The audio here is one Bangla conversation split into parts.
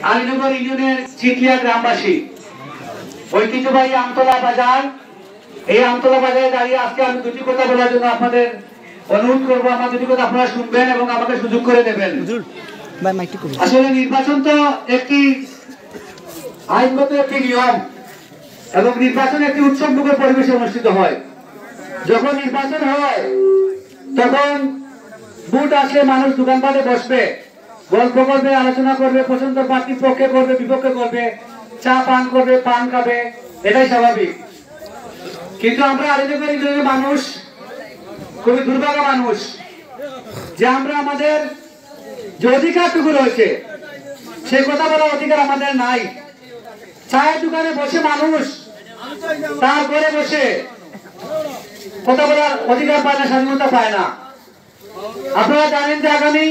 আলীনগর ইউনিয়নের চিটলিয়া গ্রামবাসী ঐতিহ্যবাহী আমতলা বাজার, এই আমতলা বাজারে দাঁড়িয়ে আজকে আমি দুটি কথা বলার জন্য আপনাদের অনুরোধ করবো। আমার দুটি কথা আপনারা শুনবেন এবং আমাকে সুযোগ করে দেবেন। আসলে নির্বাচন তো একটি আইনগত একটি নিয়ম এবং নির্বাচন একটি উৎসবমুখর পরিবেশে অনুষ্ঠিত হয়। যখন নির্বাচন হয় তখন ভোট আসলে মানুষ দোকানপাটে বসবে, গল্প করবে, আলোচনা করবে, পছন্দ প্রার্থীর পক্ষে করবে, বিপক্ষে করবে, চা পান করবে, পান খাবে, এটাই স্বাভাবিক। কিন্তু আমরা আলীনগর ইউনিয়নের মানুষ খুবই দুর্ভাগ্য মানুষ যে আমরা আমাদের যে অধিকারটুকু রয়েছে সেই কথা বলার অধিকার আমাদের নাই। চায়ের দোকানে বসে মানুষ তার ঘরে বসে কথা বলার অধিকার পায় না, স্বাধীনতা পায় না। আপনারা জানেন যে আগামী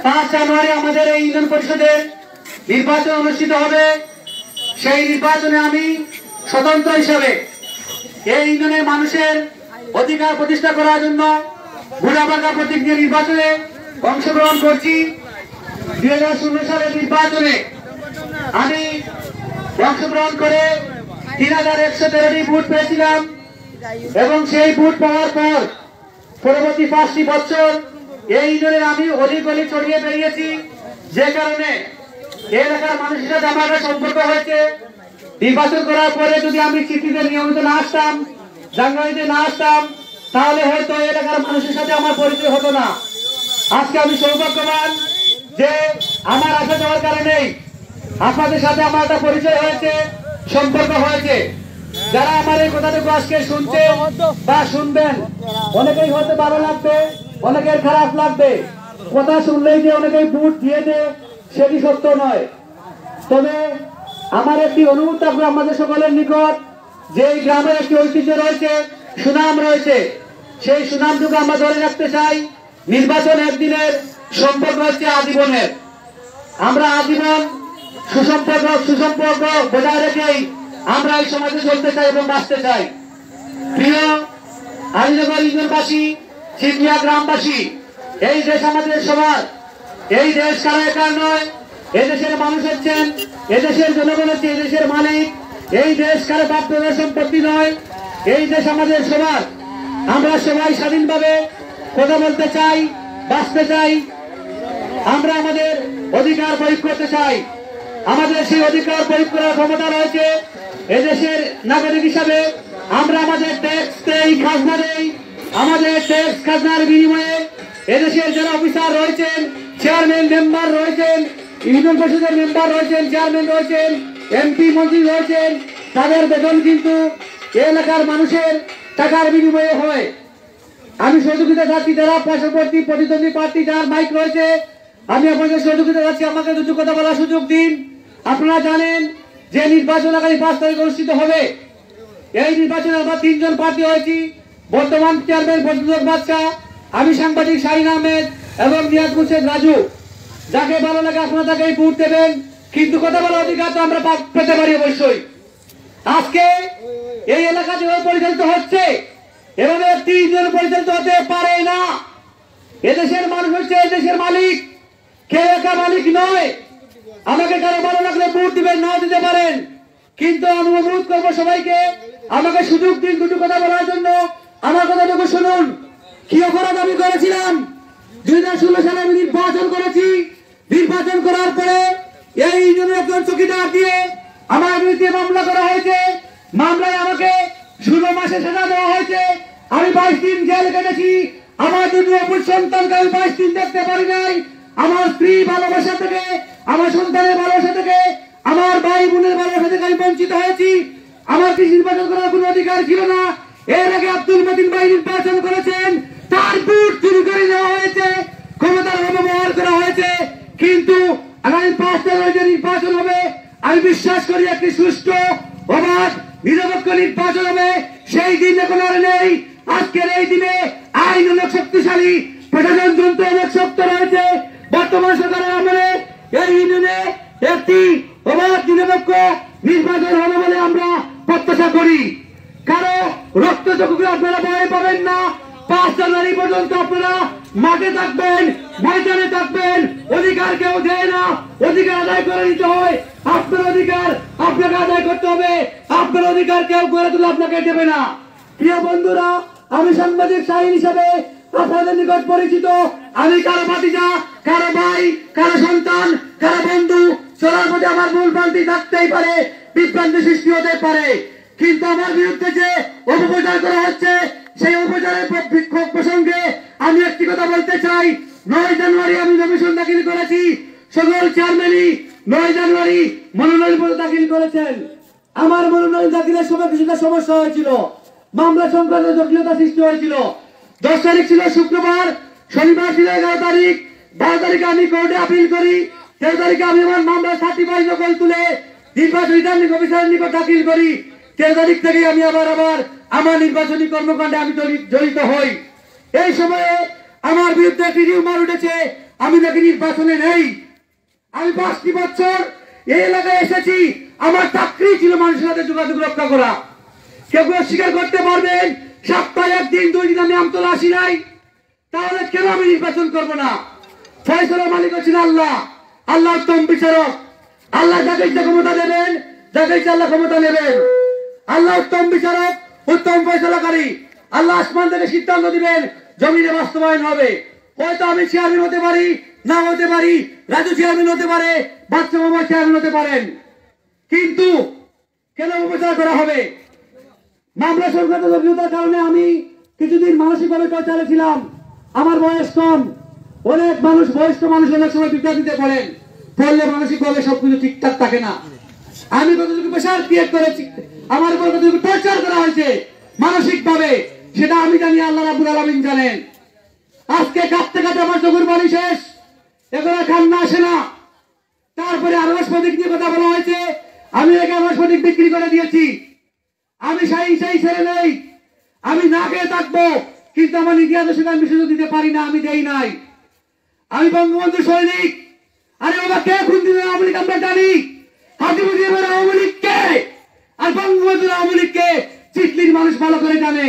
5 জানুয়ারি আমাদের এই ইউনিয়ন পরিষদের নির্বাচন অনুষ্ঠিত হবে। সেই নির্বাচনে আমি স্বতন্ত্র হিসেবে এই ইউনিয়নের মানুষের অধিকার প্রতিষ্ঠা করার জন্য বুড়াবাঙ্গা প্রতীক নিয়ে নির্বাচনে অংশগ্রহণ করছি। 2016 সালের নির্বাচনে আমি অংশগ্রহণ করে 3113টি ভোট পেয়েছিলাম এবং সেই ভোট পাওয়ার পর পরবর্তী 5টি বছর এই ইউনিয়নে আমি অলি ছড়িয়ে বেরিয়েছি, যে কারণে এলাকার মানুষের সাথে আমার একটা সম্পর্ক হয়েছে। নির্বাচন করার পরে যদি আমি চিঠিতে নিয়মিত না আসতাম, জানুয়ারিতে না আসতাম, তাহলে হয়তো এলাকার মানুষের সাথে আমার পরিচয় হতো না। আজকে আমি সৌভাগ্যবান যে আমার আসা যাওয়ার কারণেই আপনাদের সাথে আমার একটা পরিচয় হয়েছে, সম্পর্ক হয়েছে। যারা আমার এই কথাটুকু আজকে শুনছে বা শুনবেন, অনেকেই হয়তো ভালো লাগবে, অনেকের খারাপ লাগবে। কথা শুনলেই যে অনেকেই ভোট দিয়ে দেয় সেটি সত্য নয়। তবে আমার একটি অনুরোধ থাকবে আমাদের সকলের নিকট, যে এই গ্রামের একটি ঐতিহ্য রয়েছে, সুনাম রয়েছে, সেই সুনামটুকু আমরা ধরে রাখতে চাই। নির্বাচন একদিনের, সম্পর্ক হচ্ছে আজীবনের। আমরা আজীবন সুসম্পর্ক বজায় রেখেই আমরা এই সমাজে চলতে চাই এবং বাঁচতে চাই। প্রিয় আলীনগর ইউনিয়নবাসী, চিটলিয়া গ্রামবাসী, এই দেশ আমাদের সবার। এই দেশ কারো একার নয়, এদেশের মানুষ হচ্ছেন, এদেশের জনগণ হচ্ছে এদেশের মালিক। এই দেশ কারো বাপ দাদার সম্পত্তি নয়, এই দেশ আমাদের সবার। আমরা সবাই স্বাধীনভাবে কথা বলতে চাই, বাঁচতে চাই। আমরা আমাদের অধিকার প্রয়োগ করতে চাই। আমাদের সেই অধিকার প্রয়োগ করার ক্ষমতা রয়েছে। এদেশের নাগরিক হিসাবে আমরা আমাদের ট্যাক্স দেই, খাজনা দেই। আমাদের ট্যাক্স খাজনার বিনিময়ে এদেশের যারা অফিসার রয়েছেন, চেয়ারম্যান, মেম্বার রয়েছেন, ইউনিয়ন পরিষদের মেম্বার রয়েছেন, চেয়ারম্যান রয়েছেন, এমপি, মন্ত্রী রয়েছেন, তাদের বেতন কিন্তু এলাকার মানুষের টাকার বিনিময়ে হয়। আমি সহযোগিতা চাচ্ছি যারা পার্শ্ববর্তী প্রতিদ্বন্দ্বী প্রার্থী যার মাইক রয়েছে, আমি আপনাদের সহযোগিতা চাচ্ছি, আমাকে দুটো কথা বলার সুযোগ দিন। আপনারা জানেন যে নির্বাচন আগামী 5 তারিখ অনুষ্ঠিত হবে। এই নির্বাচনে আমরা 3 জন প্রার্থী হয়েছি। বর্তমান চেয়ারম্যান ফজলুল বাদশা, আমি সাংবাদিক শাহিন আহমেদ এবং নিয়াজ হোসেন রাজু। যাকে ভালো লাগে আপনারা তাকে ভোট দেবেন, কিন্তু কথা বলার অধিকার তো আমরা পেতে পারি অবশ্যই। আজকে এই এলাকা যেভাবে পরিচালিত হচ্ছে, এভাবে একটি ইউনিয়ন পরিচালিত হতে পারে না। এদেশের মানুষ হচ্ছে এদেশের মালিক, কেউ একা মালিক নয়। আমাকে কারো ভালো লাগলে ভোট দিবেন, নাও দিতে পারেন, কিন্তু আমি অনুরোধ করবো সবাইকে আমাকে সুযোগ দিন দুটো কথা বলার জন্য। আমার কথাটুকু শুনুন। কি অপরাধ আমি করেছিলাম? 2016 সালে আমি নির্বাচন করেছি। নির্বাচন করার পরে এই ইউনিয়নের একজন চৌকিদার দিয়ে আমার বিরুদ্ধে মামলা করা হয়েছে। মামলায় আমাকে 16 মাসে সাজা দেওয়া হয়েছে। আমি 22 দিন জেল কেটেছি। আমার দুটো অপুর সন্তানকে আমি 22 দিন দেখতে পারি নাই। আমার স্ত্রী ভালোবাসা থেকে, আমার সন্তানের ভালোবাসা থেকে, আমার ভাই বোনের ভালোবাসা থেকে আমি বঞ্চিত হয়েছি। আমার কি নির্বাচন করার কোনো অধিকার ছিল না? এর আগে আব্দুল মতিন ভাই নির্বাচন করেছেন, তার ভোট চুরি করে নেওয়া হয়েছে, ক্ষমতার অপব্যবহার করা হয়েছে। কিন্তু আগামী 5 জানুয়ারি নির্বাচন হবে, আমি বিশ্বাস করি একটি সুষ্ঠু, অবাধ, নিরপেক্ষ নির্বাচন হবে। সেই দিন এখন আর নেই। আজকের এই দিনে আইন অনেক শক্তিশালী, প্রশাসন তন্ত্র অনেক শক্ত রয়েছে। বর্তমান সরকারের আমলে এই ইউনিয়নে একটি অবাধ, নিরপেক্ষ নির্বাচন হবে বলে আমরা প্রত্যাশা করি। কারো রক্ত চক্ষুকে আপনারা ভয় পাবেন না। 5 জানুয়ারি পর্যন্ত আপনারা মাঠে থাকবেন, ময়দানে থাকবেন, অধিকার কেউ দেয় না, অধিকার আদায় করে নিতে হয়। আপনার অধিকার আপনাকে আদায় করতে হবে, আপনার অধিকার কেউ করে তুলে আপনাকে দেবে না। প্রিয় বন্ধুরা, আমি সাংবাদিক শাহীন হিসাবে আপনাদের নিকট পরিচিত। আমি কারো ভাতিজা, কারো ভাই, কারো সন্তান, কারো বন্ধু, চলার পথে আমার ভুল ভ্রান্তি থাকতেই পারে, বিভ্রান্তি সৃষ্টি হতে পারে, কিন্তু আমার বিরুদ্ধে যে অপপ্রচার করা হচ্ছে সেই অপপ্রচারের প্রসঙ্গে আমি একটি কথা বলতে চাই। 9 জানুয়ারি আমি নমিনেশন দাখিল করেছি, সকল চেয়ারম্যানই 9 জানুয়ারি মনোনয়নপত্র দাখিল করেছেন। আমার মনোনয়ন দাখিলের সময় কিছুটা সমস্যা হয়েছিল, মামলা সংক্রান্ত জটিলতা সৃষ্টি হয়েছিল। 10 তারিখ ছিল শুক্রবার, শনিবার ছিল 11 তারিখ। 12 তারিখে আমি কোর্টে আপিল করি, 13 তারিখে আমি আমার মামলা সার্টিফাইড নকল তুলে নির্বাচন রিটার্নিং অফিসারের নিকট দাখিল করি। 13 তারিখ থেকে আমি আবার আমার নির্বাচনী কর্মকাণ্ডে আমি জড়িত হই। এই সময়ে আমার বিরুদ্ধে একটি রিউমার উঠেছে আমি নাকি নির্বাচনে নেই। আমি 5টি বছর এই এলাকায় এসেছি, আমার চাকরি ছিল মানুষের সাথে যোগাযোগ রক্ষা করা। কেউ স্বীকার করতে পারবেন সপ্তাহে 1 দিন 2 দিন আমি আমতলা আসি নাই? তাহলে কেন আমি নির্বাচন করব না? ফয়সালার মালিক হচ্ছেন আল্লাহ, আল্লাহ উত্তম বিচারক। আল্লাহ যাকে ইচ্ছা ক্ষমতা দেবেন, যাকে ইচ্ছা আল্লাহ ক্ষমতা নেবেন। আল্লাহ উত্তম বিচারক, উত্তম ফয়সালাকারী। আল্লাহ আসমান থেকে সিদ্ধান্ত দিবেন, জমিনে বাস্তবায়ন হবে। হয়তো আমি চেয়ারম্যান হতে পারি, না হতে পারি, রাজু চেয়ারম্যান হতে পারে, বাচ্চা মামা চেয়ারম্যান হতে পারেন, কিন্তু কেন উপচার করা হবে? মামলা সংক্রান্ত জটিলতার কারণে আমি কিছুদিন মানসিকভাবে টর্চারে ছিলাম। আমার বয়স কম, অনেক মানুষ বয়স্ক মানুষ অনেক সময় বিভ্রান্তিতে পড়েন, পড়লে মানসিকভাবে সবকিছু ঠিকঠাক থাকে না। আমি কতটুকু প্রেশার ক্রিয়েট করেছি, আমার উপর কতটুকু টর্চার করা হয়েছে মানসিক ভাবে, সেটা আমি জানি, আল্লাহ রাব্বুল আলামিন জানেন। আজকে কাঁদতে কাঁদতে আমার চোখের পানি শেষ, এখন আর কান্না আসে না। তারপরে আনারস প্রতীক নিয়ে কথা বলা হয়েছে, আমি একে আনারস প্রতীক বিক্রি করে দিয়েছি। আমি সেই ছেলে নেই, আমি না খেয়ে থাকবো, কিন্তু আমার নীতি আদর্শকে আমি সুযোগ দিতে পারি না, আমি দেই নাই। আমি বঙ্গবন্ধু সৈনিক। আরে বাবা, কে খুন দিবে আওয়ামী লীগ আমরা জানি, হাজিবুদ্দিন এবার আওয়ামী লীগ কে, আর বঙ্গবন্ধুর আওয়ামী লীগ কে চিটলির মানুষ ভালো করে জানে।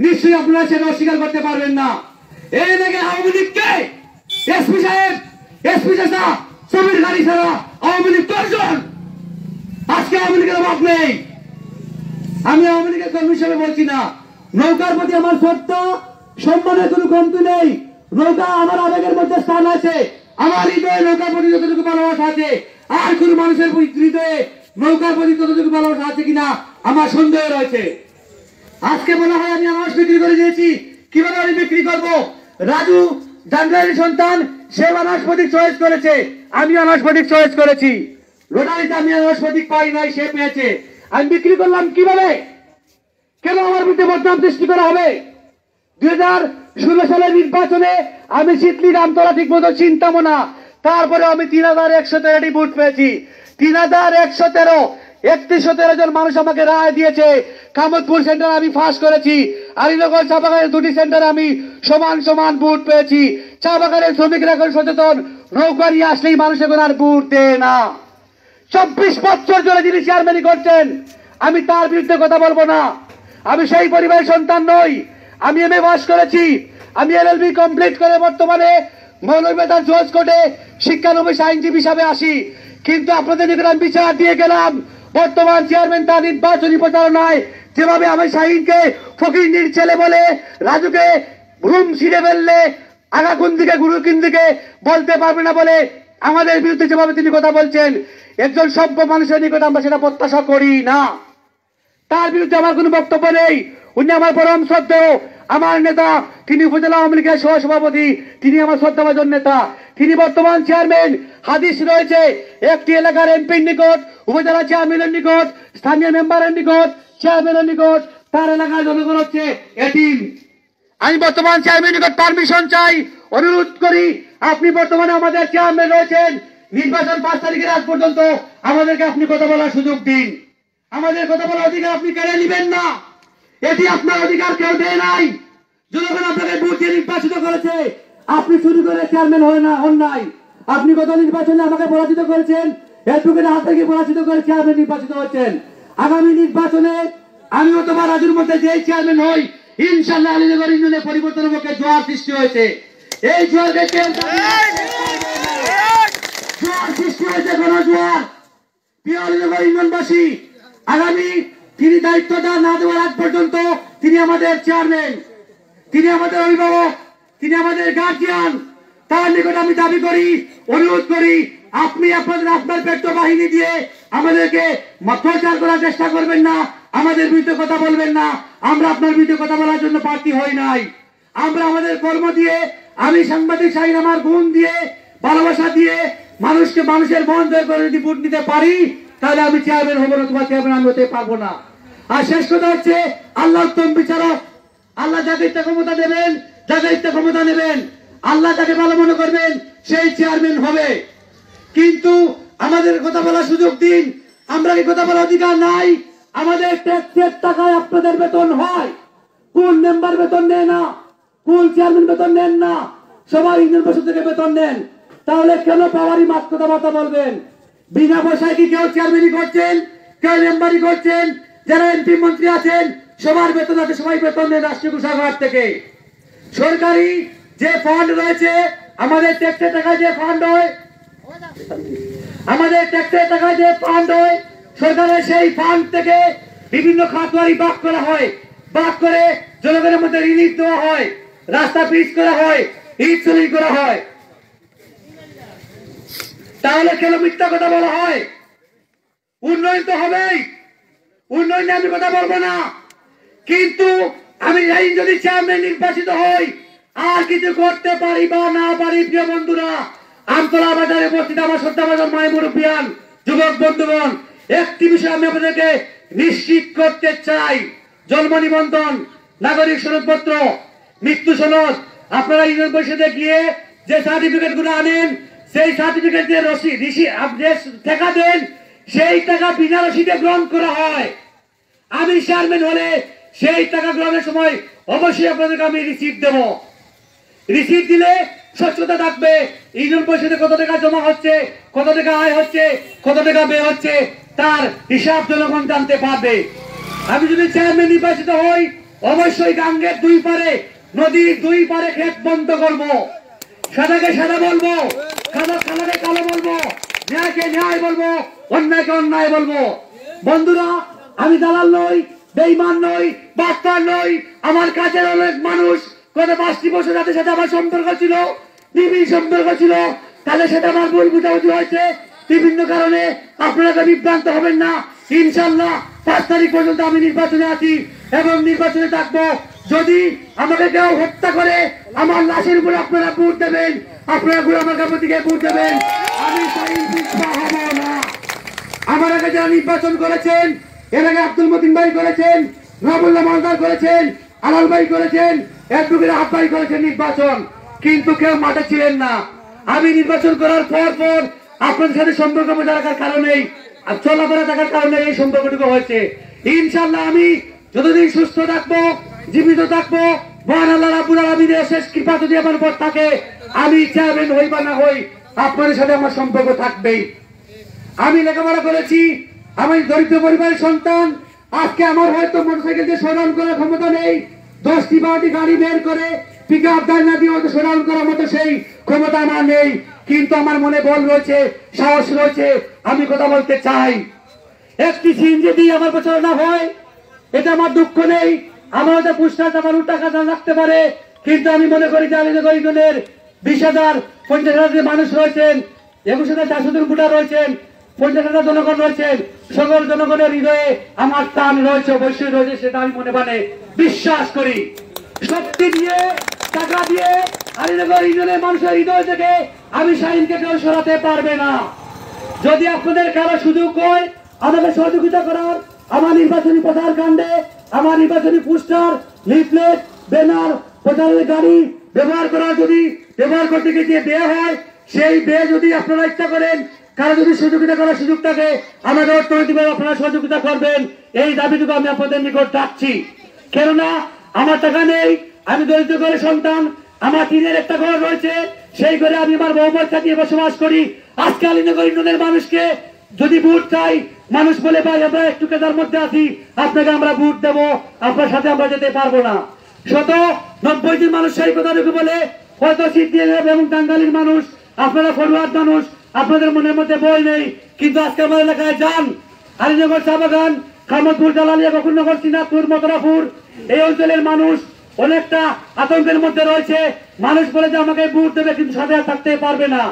নিশ্চয়ই আপনারা সেটা অস্বীকার করতে পারবেন না। এই দেখে আওয়ামী লীগ কে, এসপি সাহেব, এসপি চাচা, সমীর গাড়ি ছাড়া আওয়ামী লীগ কয়জন? আজকে আওয়ামী লীগের অভাব নেই। আমি আওয়ামী লীগের কর্মী হিসেবে বলছি না, নৌকার প্রতি আমার শ্রদ্ধা সম্মানের কোনো কমতি নেই। নৌকা আমার আবেগের মধ্যে স্থান আছে, আমার হৃদয়ে নৌকার প্রতি যতটুকু ভালোবাসা আছে, আর কোন মানুষের হৃদয়ে নৌকার প্রতি ততটুকু ভালোবাসা আছে কিনা আমার সন্দেহ রয়েছে। আজকে বলা হয় আমি আনারস বিক্রি করে দিয়েছি, কিভাবে আমি বিক্রি করব? রাজু জানগাড়ির সন্তান, সে আনারস প্রতীক চয়েস করেছে, আমি আনারস প্রতীক চয়েস করেছি। রোটারিতে আমি আনারস প্রতীক পাই নাই, সে পেয়েছে। আমি বিক্রি করলাম কিভাবে? কেন আমার বিরুদ্ধে বদনাম সৃষ্টি করা হবে? 2016 সালের নির্বাচনে আমি চিটলির আমতলা ঠিক মতো চিনতাম না, তারপরে আমি 3113টি ভোট পেয়েছি। 3113, 3113 জন মানুষ আমাকে রায় দিয়েছে। কামতপুর সেন্টার আমি ফাঁস করেছি, আলীনগর চা বাগানের 2টি সেন্টারে আমি সমান ভোট পেয়েছি। চা বাগানের শ্রমিকরা এখন সচেতন, নৌকা নিয়ে আসলেই মানুষ এখন আর ভোট দেয় না। 24 বছর ধরে যিনি চেয়ারম্যানই করছেন, আমি তার বিরুদ্ধে কথা বলবো না। আমি সেই পরিবারের সন্তান নই। আমি এমএ পাস করেছি, আমি এলএলবি কমপ্লিট করে বর্তমানে মৌলভীবাজার জজ কোর্টে শিক্ষানবিশ আইনজীবী হিসাবে আসি। কিন্তু আপনাদের নিকট আমি বিচার দিয়ে গেলাম, বর্তমান চেয়ারম্যান তার নির্বাচনী প্রচারণায় যেভাবে আমি শাহীনকে ফকিন্নির ছেলে বলে, রাজুকে রুম ছিঁড়ে ফেললে আগা কোন দিকে গুরু কোন দিকে বলতে পারবে না বলে আমাদের বিরুদ্ধে যেভাবে তিনি কথা বলছেন, একজন সভ্য মানুষের নিকট আমরা সেটা প্রত্যাশা করি না। তার বিরুদ্ধে আমার কোনো বক্তব্য নেই। উনি আমার পরম শ্রদ্ধেয়, আমার নেতা, তিনি উপজেলা আওয়ামী লীগের সহসভাপতি, তিনি আমার শ্রদ্ধাভাজন নেতা, তিনি বর্তমান চেয়ারম্যান। হাদিস রয়েছে, একটি এলাকার এমপির নিকট, উপজেলা চেয়ারম্যানের নিকট, স্থানীয় মেম্বারের নিকট, চেয়ারম্যানের নিকট তার এলাকার জনগণ হচ্ছে এতিম। আমি বর্তমান চেয়ারম্যানের নিকট পারমিশন চাই, অনুরোধ করি, আপনি বর্তমানে আমাদের চেয়ারম্যান রয়েছেন, নির্বাচন 5 তারিখের আগ পর্যন্ত আমাদেরকে আপনি কথা বলার সুযোগ দিন। আমাদের কথা বলার অধিকার আপনি কেড়ে নেবেন না, এটি আপনার অধিকার কেউ দেয় নাই। জনগণ আপনাকে ভোট দিয়ে নির্বাচিত করেছে, আপনি চুরি করে চেয়ারম্যান হন নাই। আপনি গত নির্বাচনে আমাকে পরাজিত করেছেন, এটুকুর হাত থেকে পরাজিত করে চেয়ারম্যান নির্বাচিত হচ্ছেন। আগামী নির্বাচনে আমি অথবা রাজুর মধ্যে যে চেয়ারম্যান হই, ইনশাআল্লাহ আলীনগর ইউনিয়নে পরিবর্তনের পক্ষে জোয়ার সৃষ্টি হয়েছে। এই জোয়ারকে কেউ জোয়ার সৃষ্টি হয়েছে কোন জোয়ার। প্রিয় আলীনগর ইউনিয়নবাসী, আগামী তিনি দায়িত্বটা না দেওয়ার আগ পর্যন্ত তিনি আমাদের চেয়ারম্যান, তিনি আমাদের অভিভাবক, তিনি আমাদের গার্জিয়ান। তার নিকট আমি দাবি করি, অনুরোধ করি, আপনি আপনার পেট্রো বাহিনী দিয়ে আমাদেরকে প্রচার করার চেষ্টা করবেন না, আমাদের বিরুদ্ধে কথা বলবেন না। আমরা আপনার বিরুদ্ধে কথা বলার জন্য প্রার্থী হই নাই। আমরা আমাদের কর্ম দিয়ে, আমি সাংবাদিক শাহীন আমার গুণ দিয়ে, ভালোবাসা দিয়ে মানুষের মন জয় করে যদি ভোট নিতে পারি, তাহলে আমি চেয়ারম্যান হবো না, তোমার চেয়ারম্যান আমি হতে পারবো না। আর শেষ কথা হচ্ছে, আল্লাহ উত্তম বিচারক। আল্লাহ যাকে ইচ্ছা ক্ষমতা দেবেন, যাকে ইচ্ছা ক্ষমতা নেবেন। আল্লাহ যাকে ভালো মনে করবেন সেই চেয়ারম্যান হবে। কিন্তু আমাদের কথা বলার সুযোগ দিন। আমরা কি কথা বলার অধিকার নাই? আমাদের ট্যাক্সের টাকায় আপনাদের বেতন হয়, কোন মেম্বার বেতন নেয় না, কোন চেয়ারম্যান বেতন নেন না, সবাই ইউনিয়ন পরিষদ থেকে বেতন নেন। তাহলে কেন পাওয়ারই মাত কথাবার্তা বলবেন? বিনা পয়সায় কি কেউ চেয়ারম্যানই করছেন, কেউ মেম্বারই করছেন? যারা এমপি মন্ত্রী আছেন সবার বেতন আছে, সবাই বেতন নেন রাষ্ট্রীয় কোষাগার থেকে। সরকারি যে ফান্ড রয়েছে, আমাদের ট্যাক্সের টাকায় যে ফান্ড হয়, আমাদের ট্যাক্সের টাকায় যে ফান্ড হয়, সরকারের সেই ফান্ড থেকে বিভিন্ন খাতওয়ারি ভাগ করা হয়, ভাগ করে জনগণের মধ্যে রিলিফ দেওয়া হয়, রাস্তা পিচ করা হয়, ইট চুরি করা হয়। তাহলে কেন মিথ্যা কথা বলা হয়? উন্নয়ন তো হবেই, উন্নয়নে আমি কথা বলবো না। কিন্তু আমি যদি চেয়ারম্যান নির্বাচিত হই, আর কিছু করতে পারি বা না পারি, প্রিয় বন্ধুরা, আমতলা বাজারে উপস্থিত আমার শ্রদ্ধাভাজন মায়ের মুরব্বিয়ান, যুবক বন্ধুগণ, একটি বিষয় আমি আপনাদেরকে নিশ্চিত করতে চাই। জন্ম নিবন্ধন, নাগরিক সনদপত্র, মৃত্যু সনদ, আপনারা ইউনিয়ন পরিষদে গিয়ে যে সার্টিফিকেট গুলো আনেন, সেই সার্টিফিকেট দিয়ে টাকা দেন, সেই টাকা বিনা রসিদে গ্রহণ করা হয়। আমি চেয়ারম্যান হলে সেই টাকা গ্রহণের সময় অবশ্যই আপনাদেরকে আমি রিসিপ্ট দেব। রিসিপ্ট দিলে স্বচ্ছতা থাকবে, ইউনিয়ন পরিষদে কত টাকা জমা হচ্ছে, কত টাকা আয় হচ্ছে, কত টাকা ব্যয় হচ্ছে, তার হিসাব জনগণ জানতে পারবে। আমি যদি চেয়ারম্যান নির্বাচিত হই, অবশ্যই গাঙ্গের দুই পারে, নদীর দুই পারে ক্ষেত বন্ধ করবো, সাদাকে সাদা বলবো, কালোকে কালো বলবো, ন্যায়কে ন্যায় বলবো, অন্যায়কে অন্যায় বলবো। বন্ধুরা, আমি দালাল নই, বেঈমান নই, বাটপার নই। আমার কাছের অনেক মানুষ গত 5টি বছর যাদের সাথে আমার সম্পর্ক ছিল, নিবিড় সম্পর্ক ছিল, তাদের সাথে আমার ভুল বুঝাবুঝি হয়েছে বিভিন্ন কারণে। আপনারা বিভ্রান্ত হবেন না। ইনশাল্লাহ 5 তারিখ পর্যন্ত আমি নির্বাচনে আছি এবং নির্বাচনে থাকবো। যদি আমাকে কেউ হত্যা করে, আমার লাশের উপরে আপনারা ভোট দেবেন, আপনারা আমার প্রতীকে ভোট দেবেন। আমি হব না। আমার আগে যারা নির্বাচন করেছেন, এর আগে আব্দুল মতিন ভাই করেছেন, রবুল্লাহ মহদার করেছেন, আলাল ভাই করেছেন, এডভোকেট আহাদ ভাই করেছেন নির্বাচন, কিন্তু কেউ মাঠে ছিলেন না। আমি নির্বাচন করার পর আপনাদের সাথে সম্পর্ক বজায় রাখার কারণেই, চলাফেরা থাকার কারণে এই সম্পর্কটুকু হয়েছে। ইনশাল্লাহ আমি যতদিন সুস্থ থাকবো, জীবিত থাকবো, মহান আল্লাহ রাব্বুল আলামিনের শেষ কৃপা যদি আমার উপর থাকে, আমি চেয়ারম্যান হই বা না হই, আপনাদের সাথে আমার সম্পর্ক থাকবেই। আমি লেখাপড়া করেছি, আমি দরিদ্র পরিবারের সন্তান। আজকে আমার হয়তো মোটরসাইকেল দিয়ে শোডাউন করার ক্ষমতা নেই, 10টি 12টি গাড়ি বের করে পিক আপ গাড়ি না দিয়ে হয়তো শোডাউন করার মতো সেই ক্ষমতা আমার নেই, কিন্তু আমার মনে বল রয়েছে, সাহস রয়েছে, আমি কথা বলতে চাই। একটি সিএনজি দিয়ে আমার প্রচারণা হয়, এটা আমার দুঃখ নেই। আমার হয়তো পুরস্কার আমার টাকা না লাগতে পারে, কিন্তু আমি মনে করি যে আলীনগর ইউনিয়নের 20,000 50,000 মানুষ রয়েছেন, 21,400 জন ভোটার রয়েছেন, 50,000 জনগণ রয়েছেন, সকল জনগণের হৃদয়ে আমার টান রয়েছে, অবশ্যই রয়েছে, সেটা আমি মনে মানে বিশ্বাস করি। শক্তি দিয়ে, টাকা দিয়ে আলীনগর ইউনিয়নের মানুষের হৃদয় থেকে আমি শাহীনকে কেউ সরাতে পারবে না। যদি আপনাদের কারো সুযোগ হয় আমাকে সহযোগিতা করার, আমার নির্বাচনী প্রচার কাণ্ডে, আমার নির্বাচনী পোস্টার, লিফলেট, ব্যানার, প্রচারের গাড়ি ব্যবহার করতে গিয়ে ব্যয় হয়, সেই ব্যয় যদি আপনারা ইচ্ছা করেন, কারো যদি সহযোগিতা করার সুযোগ থাকে, আমাদের অর্থনৈতিকভাবে আপনারা সহযোগিতা করবেন, এই দাবিটুকু আমি আপনাদের নিকট রাখছি। কেননা আমার টাকা নেই, আমি দরিদ্র ঘরের সন্তান, আমার টিনের একটা ঘর রয়েছে, সেই ঘরে আমি আমার বউ বাচ্চা দিয়ে বসবাস করি। আজকে আলীনগর ইউনিয়নের মানুষকে যদি ভোট চাই, মানুষ বলে ভাই আমরা একটু কেদার মধ্যে আছি, আপনাকে আমরা ভোট দেবো, আপনার সাথে আমরা যেতে পারবো না। 190 জন মানুষ সেই কথাটুকু বলে হয়তো সিদ্দিক এবং টাঙ্গাইলের মানুষ, আপনারা ফরওয়ার্ড মানুষ, আপনাদের মনের মধ্যে বই নেই, কিন্তু আজকে আমার এলাকায় যান, আলীনগর চা বাগান, খামদপুর, জালালিয়া, বকুলনগর, সিনাপুর, মথুরাপুর, এই অঞ্চলের মানুষ অনেকটা আতঙ্কের মধ্যে রয়েছে। মানুষ বলে যে আমাকে ভোট দেবে, কিন্তু সাথে থাকতে পারবে না।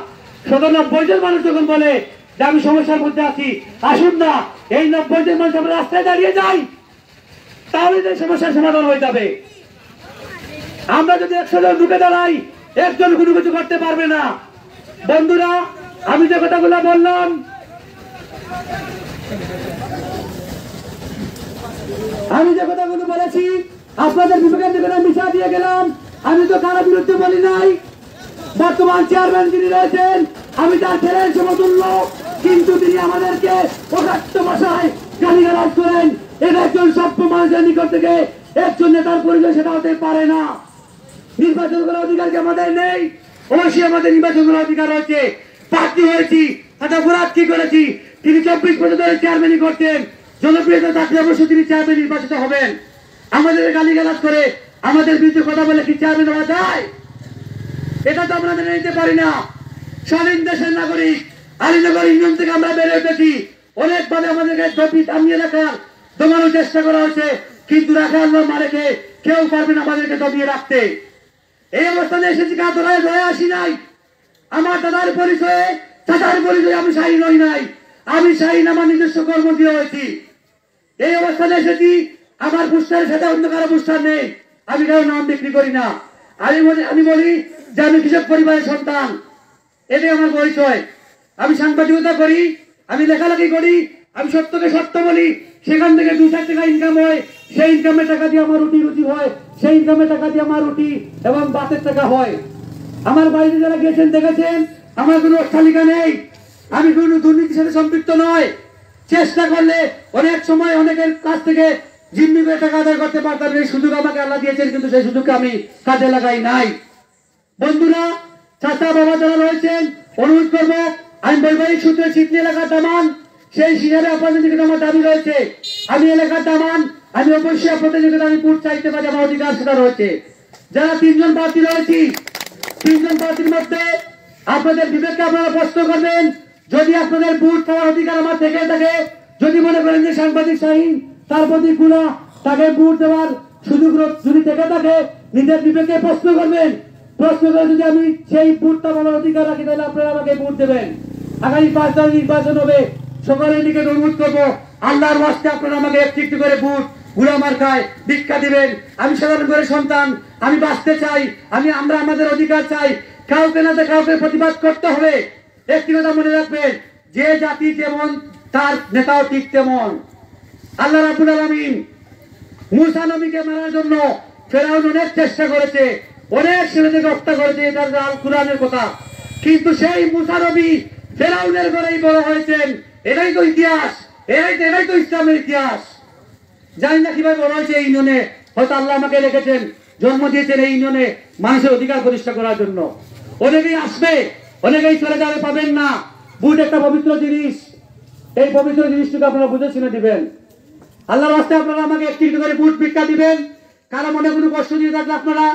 90 জন মানুষ যখন বলে যে আমি সমস্যার মধ্যে আছি, আসুন না এই 90 জন মানুষ আমরা রাস্তায় দাঁড়িয়ে যাই, তাহলে যে সমস্যার সমাধান হয়ে যাবে। আমরা যদি 100 জন ঢুকে দাঁড়াই, একজন কোনো কিছু করতে পারবে না। বন্ধুরা, আমি যে কথাগুলো বললাম, আমি যে কথাগুলো বলেছি আপনাদের বিবেকের দিকে মিশা দিয়ে গেলাম। আমি তো কারো বিরুদ্ধে বলি নাই। বর্তমান চেয়ারম্যান যিনি রয়েছেন, আমি তার ছেলের সমতুল্য, কিন্তু তিনি আমাদেরকে অকাট্য ভাষায় গালিগালাজ করেন। এটা একজন সভ্য মানুষের নিকট থেকে একজন নেতার পরিচয় সেটা হতে পারে না। নির্বাচন করার অধিকার কি আমাদের নেই? অবশ্যই আমাদের নির্বাচন করার অধিকার রয়েছে। প্রার্থী হয়েছি, অপরাধ কি করেছি? তিনি 24 বছর ধরে চেয়ারম্যানই করতেন। জনপ্রিয়তা থাকলে অবশ্যই তিনি চেয়ারম্যান নির্বাচিত হবেন। আমাদের গালিগালাজ করে, আমাদের বিরুদ্ধে কথা বলে কি চেয়ারম্যান হওয়া যায়? এটা তো আমরা মেনে নিতে পারি না। স্বাধীন দেশের নাগরিক, আলীনগর ইউনিয়ন থেকে আমরা বেড়ে উঠেছি। অনেকভাবে আমাদেরকে আমি এলাকার দমানোর চেষ্টা করা হয়েছে, কিন্তু রাখা আল্লাহ মারেকে কেউ পারবে না আমাদেরকে দমিয়ে রাখতে। এই অবস্থানে এসেছি, কাজ ধরে আসি নাই। আমার দাদার পরিচয়ে, চাচার পরিচয়ে আমি শাহীন হই নাই। আমি শাহীন আমার নিজস্ব কর্ম দিয়ে হয়েছি। এই অবস্থানে এসেছি, আমার পুস্তারের সাথে অন্য কারো পুস্তার নেই। আমি কারো নাম বিক্রি করি না। আমি বলি যে আমি কৃষক পরিবারের সন্তান, এটাই আমার পরিচয়। আমি সাংবাদিকতা করি, আমি লেখালেখি করি, আমি সত্যকে সত্য বলি। সেখান থেকে 2-4 টাকা ইনকাম হয়, সেই ইনকামের টাকা দিয়ে আমার রুটি হয়, সেই ইনকামের টাকা দিয়ে আমার রুটি এবং বাসের টাকা হয়। আমার বাড়িতে যারা গেছেন দেখেছেন, আমার কোনো অট্টালিকা নেই। আমি কোনো দুর্নীতির সাথে সম্পৃক্ত নয়। চেষ্টা করলে অনেক সময় অনেকের কাছ থেকে জিম্মি করে টাকা আদায় করতে পারতাম। এই সুযোগ আমাকে আল্লাহ দিয়েছেন, কিন্তু সেই সুযোগকে আমি কাজে লাগাই নাই। বন্ধুরা, চাচা বাবা যারা রয়েছেন, অনুরোধ করবো, আমি বৈবাহিক সূত্রে সিডনি এলাকার দামান, সেই হিসাবে আপনাদের দিকে আমার দাবি রয়েছে। আমি এলাকার দামান, আমি অবশ্যই আপনাদের দিকে আমি ভোট চাইতে পারি, আমার অধিকার সেটা রয়েছে। যারা 3 জন প্রার্থী রয়েছি, 3 জন প্রার্থীর মধ্যে আপনাদের বিবেককে আপনারা প্রশ্ন করবেন। যদি আপনাদের ভোট পাওয়ার অধিকার আমার থেকে থাকে, যদি মনে করেন যে সাংবাদিক শাহীন তার প্রতি গুণা, তাকে ভোট দেওয়ার সুযোগ যদি থেকে থাকে, নিজের বিবেককে প্রশ্ন করবেন। প্রশ্ন করে যদি আমি সেই ভোটটা পাওয়ার অধিকার রাখি, তাহলে আপনারা আমাকে ভোট দেবেন। আগামী 5 তারিখ নির্বাচন হবে। সকলের দিকে অনুরোধ করবো, আল্লাহর ওয়াস্তে আপনারা আমাকে একটি করে ভোট গুলামার খায় ভিক্ষা দিবেন। আমি সাধারণ করে সন্তান, আমি বাঁচতে চাই, আমরা আমাদের অধিকার চাই। কাউকে না কাউকে প্রতিবাদ করতে হবে। একটি কথা মনে রাখবেন, যে জাতি যেমন তার নেতাও ঠিক তেমন। আল্লাহ রাব্বুল আলামিন মূসা নবীকে মারার জন্য ফেরাউন অনেক চেষ্টা করেছে, অনেক ছেলেদেরকে হত্যা করেছে, এটা আল কুরআনের কথা। কিন্তু সেই মূসা নবী ফেরাউনের ঘরেই বড় হয়েছেন। এটাই তো ইতিহাস, এটাই তো ইসলামের ইতিহাস। জানি না কিভাবে বড় হয়েছে এই ইউনিয়নে। হয়তো আল্লাহ আমাকে রেখেছেন, জন্ম দিয়েছেন এই ইউনিয়নে মানুষের অধিকার প্রতিষ্ঠা করার জন্য। অনেকেই আসবে, অনেকেই চলে যাবে, পাবেন না। ভোট একটা পবিত্র জিনিস, এই পবিত্র জিনিসটাকে আপনারা বুঝে শুনে দিবেন। আল্লাহর রাস্তায় আপনারা আমাকে একটি করে ভোট ভিক্ষা দিবেন। কারো মনে কোনো কষ্ট দিয়ে থাকলে আপনারা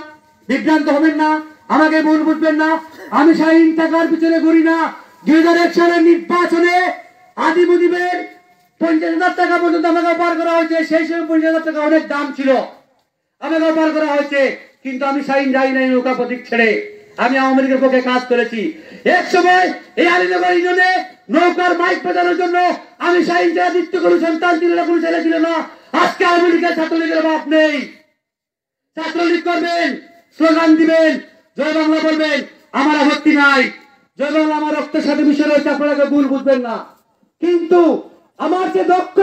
বিভ্রান্ত হবেন না, আমাকে ভুল বুঝবেন না। আমি শাহীন টাকার পিছনে ঘুরি না। 2001 সালের নির্বাচনে আদি মুজিবের 50,000 টাকা পর্যন্ত আমাকে পার করা হয়েছে। সেই সময় 50,000 টাকা অনেক দাম ছিল, আমাকে পার করা হয়েছে। কিন্তু আমি শাহীন যাই নাই নৌকা প্রতীক ছেড়ে। আমি আওয়ামী লীগের পক্ষে কাজ করেছি। এক সময় এই আলীনগর ইউনিয়নে নৌকার মাইক পেটানোর জন্য আমি শাহীন যারা দিত্য কোনো সন্তান ছিল না, কোনো ছেলে ছিল না। আজকে আওয়ামী লীগের ছাত্রলীগের অভাব নেই। ছাত্রলীগ করবেন, স্লোগান দিবেন, জয় বাংলা বলবেন, আমার আপত্তি নাই। জয় বাংলা আমার রক্তের সাথে মিশে রয়েছে, আপনারা ভুল বুঝবেন না। কিন্তু আমার যে দক্ষ,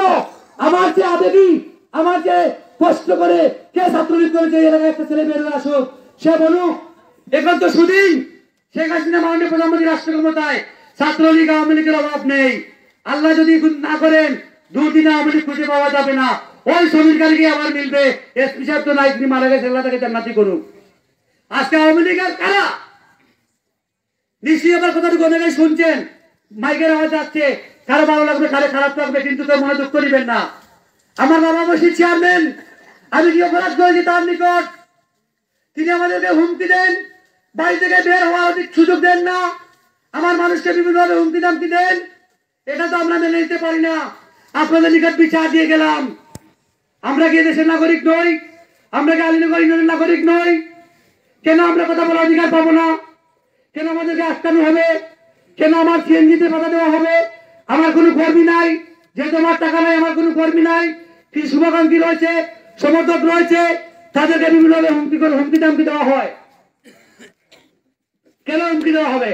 আমার যে আবেগী, আমার যে কষ্ট করে কে ছাত্রলীগ করেছে, এলাকায় একটা ছেলে বের হয়ে আসুক, সে বলুক। এখন তো সুদিন শেখ হাসিনা মাননীয় প্রধানমন্ত্রী রাষ্ট্র ক্ষমতায়, ছাত্রলীগ আওয়ামী লীগের অভাব নেই। আল্লাহ যদি না করেন 2 দিন আওয়ামী লীগ খুঁজে পাওয়া যাবে না। ওই সমীর গাড়িকে আবার মিলবে। এসপি সাহেব তো নাই, তিনি মারা গেছে, আল্লাহ তাকে জান্নাতি করুক। আজকে আওয়ামী লীগের কারা নিশ্চয়ই আমার কথাটুকু অনেকেই শুনছেন, মাইকের আওয়াজ আসছে। কারো ভালো লাগবে, কারো খারাপ লাগবে, কিন্তু কেউ মনে দুঃখ দিবেন না। আমার বাবা মসজিদ চেয়ারম্যান, আমি কি অপরাধ করেছি তার নিকট? তিনি আমাদেরকে হুমকি দেন, বাড়ি থেকে বের হওয়ার অধিক সুযোগ দেন না, আমার মানুষকে বিভিন্নভাবে হুমকি দামকি দেন, এটা তো আমরা মেনে নিতে পারি না। আপনাদের নিকট বিচার দিয়ে গেলাম, আমরা কি দেশের নাগরিক নই? আমরা কি আলীনগর ইউনিয়নের নাগরিক নই? কেন আমরা কথা বলার অধিকার পাবো না? কেন আমাদেরকে আটকানো হবে? কেন আমার সিএনজিতে বাধা দেওয়া হবে? আমার কোনো কর্মী নাই, যেহেতু আমার টাকা নাই, আমার কোনো কর্মী নাই, কিছু শুভাকাঙ্ক্ষী রয়েছে, সমর্থক রয়েছে, তাদেরকে বিভিন্নভাবে হুমকি দামকি দেওয়া হয়। কেন হুমকি দেওয়া হবে?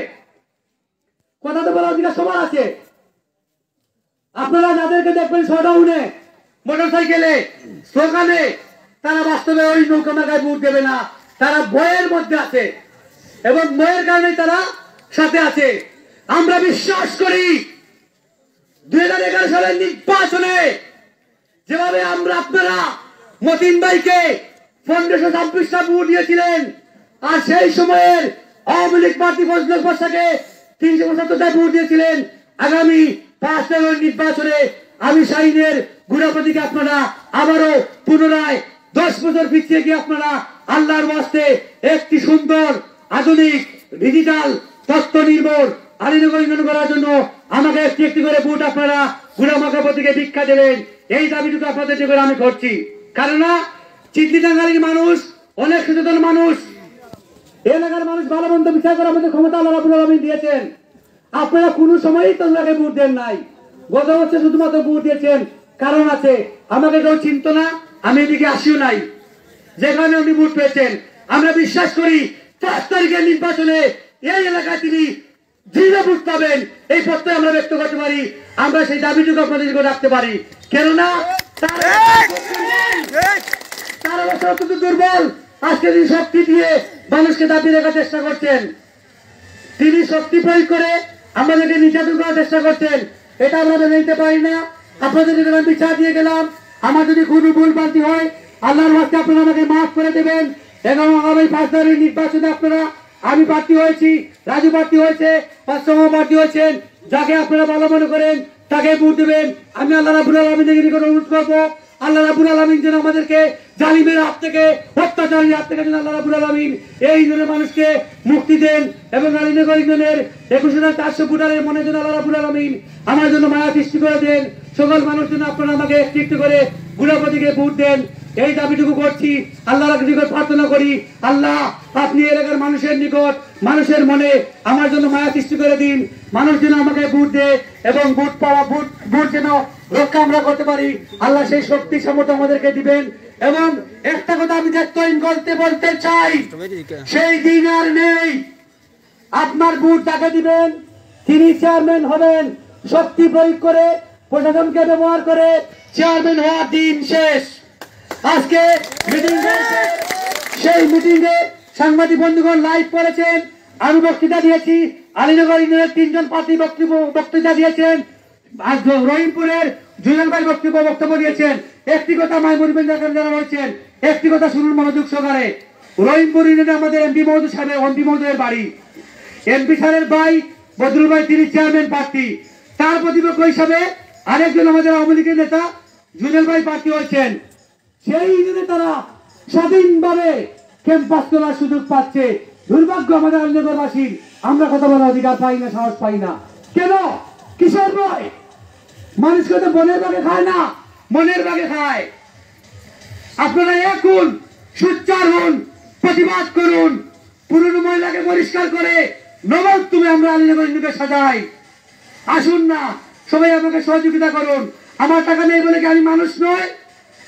কথা তো বলার অধিকার সবার আছে। আপনারা যাদেরকে দেখবেন শোডাউনে, মোটর সাইকেলে, স্লোগানে, তারা বাস্তবে ওই নৌকা মার্কায় ভোট দেবে না, তারা ভয়ের মধ্যে আছে এবং ভয়ের কারণে তারা সাথে আছে। আমরা বিশ্বাস করি 2011 সালের নির্বাচনে যেভাবে আপনারা মতিন ভাইকে 1526টা ভোট দিয়েছিলেন, আর সেই সময়ের আওয়ামী লীগ প্রার্থী ফজলুল বসাকে 375টা ভোট দিয়েছিলেন, আগামী 5 ফেব্রুয়ারি নির্বাচনে আমি শাহিনের গুণাপতিকে আপনারা আবারও পুনরায় 10 বছর পিছিয়ে গিয়ে আপনারা আল্লাহর ওয়াস্তে একটি সুন্দর আধুনিক ডিজিটাল তথ্য নির্ভর আলীনগর ইউনিয়ন করার জন্য আমাকে একটি একটি করে ভোট আপনারা গুণাপতিকে ভিক্ষা দেবেন, এই দাবিটুকু আপনাদের করে আমি করছি। কারণ চিত্তিটাঙ্গালীর মানুষ অনেক সচেতন মানুষ, এলাকার মানুষ ভালো মন্দ বিচার করে আমাদের ক্ষমতা আল্লাহ রাব্বুল আলামিন দিয়েছেন। আপনারা কোনো সময়ই তোমরাকে ভোট দেন নাই, গত বছর শুধুমাত্র ভোট দিয়েছেন। কারণ আছে, আমাকে কেউ চিনত না, আমি এদিকে আসিও নাই, যেখানে উনি ভোট পেয়েছেন। আমরা বিশ্বাস করি 5 তারিখের নির্বাচনে এই এলাকায় তিনি দৃঢ় ভোট পাবেন, এই প্রত্যয় আমরা ব্যক্ত করতে পারি। আমরা সেই দাবিটুকু আপনাদের দিকে রাখতে পারি, কেননা তারা অত্যন্ত দুর্বল। আজকে তিনি শক্তি দিয়ে মানুষকে দাবি রাখার চেষ্টা করছেন, তিনি শক্তি প্রয়োগ করে আমাদেরকে নির্যাতন করার চেষ্টা করছেন, এটা আমরা মেনে নিতে পারি না। আপনাদের যদি আমি বিচার দিয়ে গেলাম, আমার যদি কোনো ভুল ভ্রান্তি হয় আল্লাহর ওয়াস্তে আপনারা আমাকে মাফ করে দেবেন। এবং আগামী 5 তারিখের নির্বাচনে আপনারা, আমি প্রার্থী হয়েছি, রাজু প্রার্থী হয়েছে, পাঁচসম প্রার্থী হয়েছেন, যাকে আপনারা ভালো মনে করেন তাকে ভোট দেবেন। আমি আল্লাহ রাব্বুল আলামিনের নিকট অনুরোধ করবো, আল্লাহ রাব্বুল আলামিন যেন আমাদেরকে জালিমের হাত থেকে, অত্যাচারীর হাত থেকে যেন আল্লাহ রাব্বুল আলামিন এই ইউনিয়নের মানুষকে মুক্তি দেন এবং আলীনগর ইউনিয়নের 21,400 ভোটারের মনে যেন আল্লাহ রাব্বুল আলামিন আমার জন্য মায়া সৃষ্টি করে দেন। সকল মানুষ যেন আপনারা আমাকে একটু একটু করে গুণাপতিকে ভোট দেন, এই দাবিটুকু করছি। আল্লাহর নিকট প্রার্থনা করি, আল্লাহ আপনি এলাকার মানুষের নিকট, মানুষের মনে আমার জন্য মায়া সৃষ্টি করে দিন, মানুষ যেন আমাকে ভোট দেয় এবং ভোট পাওয়া ভোট যেন রক্ষা আমরা করতে পারি। আল্লাহ সেই শক্তি সামর্থ্য আমাদেরকে দিবেন। এবং একটা কথা আমি বলতে চাই, সেই দিন আর নেই। আপনার ভোট তাকে দিবেন, তিনি চেয়ারম্যান হবেন, শক্তি প্রয়োগ করে প্রশাসনকে ব্যবহার করে চেয়ারম্যান হওয়ার দিন শেষ। আজকে মিটিং হয়েছে, সেই মিটিং এ সাংবাদিক বন্ধুগণ লাইভ করেছেন, আমি বক্তৃতা দিয়েছি, আলীনগর ইউনিয়নের 3 জন প্রার্থী বক্তৃতা দিয়েছেন, রহিমপুরের জুয়েল ভাই বক্তব্য দিয়েছেন। একটি কথা মাইমুর যারা রয়েছেন, একটি কথা শুনুন মনোযোগ সহকারে। রহিমপুর ইউনিয়নে আমাদের এমপি মহোদয়ের বাড়ি, এমপি স্যারের ভাই বদরুল ভাই তিনি চেয়ারম্যান প্রার্থী, তার প্রতিপক্ষ হিসাবে আরেকজন আমাদের আওয়ামী লীগের নেতা জুয়েল ভাই প্রার্থী হয়েছেন। সেই ইউনিয়নে তারা স্বাধীনভাবে ক্যাম্পাস তোলার সুযোগ পাচ্ছে। দুর্ভাগ্য আমাদের আলীনগরবাসীর, আমরা কথা বলার অধিকার পাই না, সাহস পাই না। কেন? কিসের ভয়? মানুষকে তো বনের বাগে খায় না, মনের বাগে খায়। আপনারা এখন সোচ্চার হন, প্রতিবাদ করুন, পুরনো ময়লাকে পরিষ্কার করে নবাব তুমি আমরা আলীনগর ইউনিয়নকে সাজাই। আসুন না, সবাই আমাকে সহযোগিতা করুন। আমার টাকা নেই বলে কি আমি মানুষ নয়?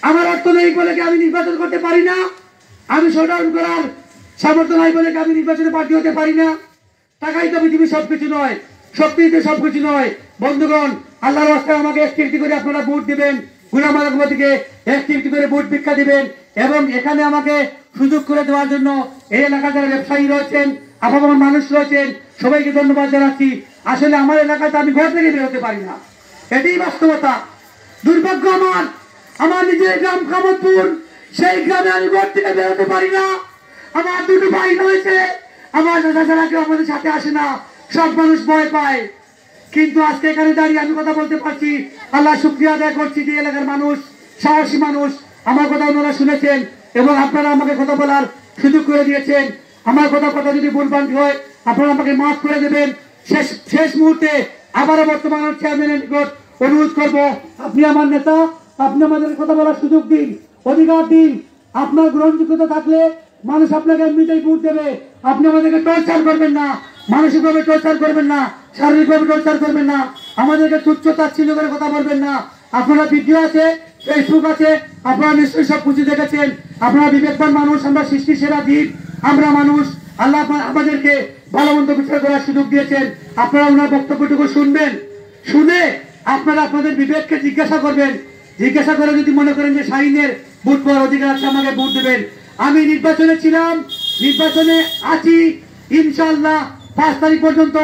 আমার অর্থ নেই বলে কি আমি নির্বাচন করতে পারি না? আমি শোডাউন করার সামর্থ্য নাই বলে কি আমি নির্বাচনে প্রার্থী হতে পারি না? টাকাই তো পৃথিবীর সবকিছু নয়, শক্তিতে সবকিছু নয়। বন্ধুগণ, আল্লাহর রাস্তায় আমাকে একটি একটি করে আপনারা ভোট দিবেন, গুণামানবতীকে একটি একটি করে ভোট ভিক্ষা দিবেন এবং এখানে আমাকে সুযোগ করে দেওয়ার জন্য এই এলাকার যারা ব্যবসায়ী রয়েছেন, আপামর মানুষ রয়েছেন, সবাইকে ধন্যবাদ জানাচ্ছি। আসলে আমার এলাকাতে আমি ঘর থেকে বের হতে পারি না, এটাই বাস্তবতা। দুর্ভাগ্য আমার নিজের গ্রাম কামতপুর, সেই গ্রামে আমি ঘর থেকে বের হতে পারি না। আমার 2টো ভাই রয়েছে, আমার দাদা কেউ আমাদের সাথে আসে না, সব মানুষ ভয় পায়। কিন্তু আজকে এখানে দাঁড়িয়ে আমি কথা বলতে পারছি, আল্লাহ শুকরিয়া আদায় করছি যে এলাকার মানুষ, সাহসী মানুষ, আমার কথা ওনারা শুনেছেন এবং আপনারা আমাকে কথা বলার সুযোগ করে দিয়েছেন। আমার কথা যদি ভুলভ্রান্তি হয় আপনারা আমাকে মাফ করে দেবেন। শেষ মুহূর্তে আবারও বর্তমান চেয়ারম্যানের নিকট অনুরোধ করব, আপনি আমার নেতা, আপনি আমাদের কথা বলার সুযোগ দিন, অধিকার দিন। আপনার গ্রহণযোগ্যতা থাকলে মানুষ আপনাকে এমনিতেই ভোট দেবে। আপনি আমাদেরকে টর্চার করবেন না, মানসিকভাবে টর্চার করবেন না, শারীরিকভাবে টর্চার করবেন না, আমাদেরকে তুচ্ছ তাচ্ছিল্য করে কথা বলবেন না। আপনারা ভিডিও আছে, ফেসবুক আছে, আপনারা নিশ্চয়ই সব কিছু দেখেছেন। আপনারা বিবেকবান মানুষ, আমরা সৃষ্টি সেরা দ্বীপ, আমরা মানুষ। আল্লাহ আমাদেরকে ভালো মন্দ বিচার করার সুযোগ দিয়েছেন। আপনারা ওনার বক্তব্যটুকু শুনবেন, শুনে আপনারা আপনাদের বিবেককে জিজ্ঞাসা করবেন। জিজ্ঞাসা করে যদি মনে করেন যে শাহিনের ভোট পাওয়ার অধিকার আছে, আমাকে ভোট দেবেন। আমি নির্বাচনে ছিলাম, নির্বাচনে আছি, ইনশাআল্লাহ 5 তারিখ পর্যন্ত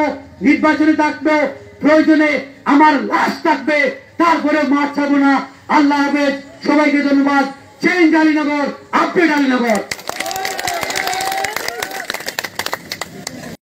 নির্বাচনে থাকবে। প্রয়োজনে আমার লাশ থাকবে, তারপরে মাঠ ছাড়বো না। আল্লাহ হাফেজ, সবাইকে ধন্যবাদ। Change Alinagar, update Alinagar.